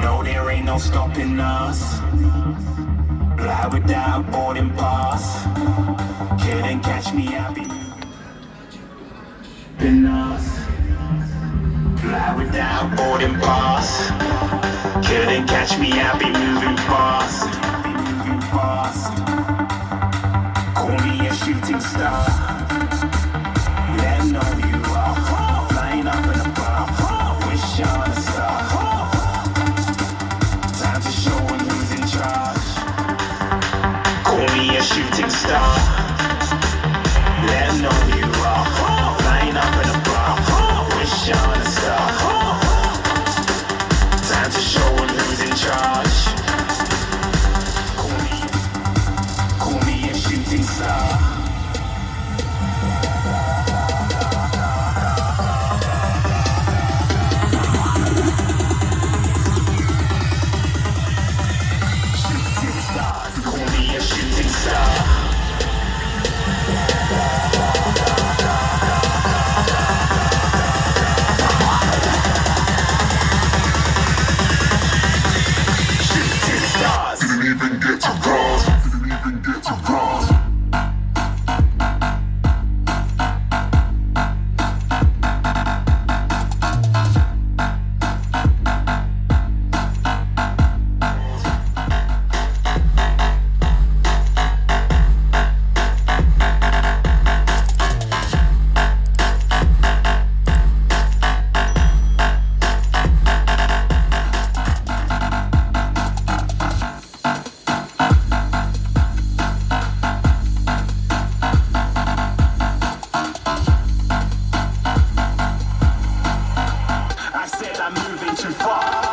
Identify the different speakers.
Speaker 1: No, there ain't no stopping us. Fly without a boarding pass. Couldn't catch me, I'll be moving us. Fly without a boarding pass. Couldn't catch me, I'll be moving fast. Moving fast. Call me a shooting star. Let 'em know you are flying up in a bar. Wish on a star. Time to show 'em who's in charge. Call me a shooting star. Let 'em know you are flying up in a bar. Wish on a star. Time to show 'em who's in charge. Call me a shooting star. Call me a shooting star. Shooting stars. Didn't even get to cross. Didn't even get to cross. I said I'm moving too far.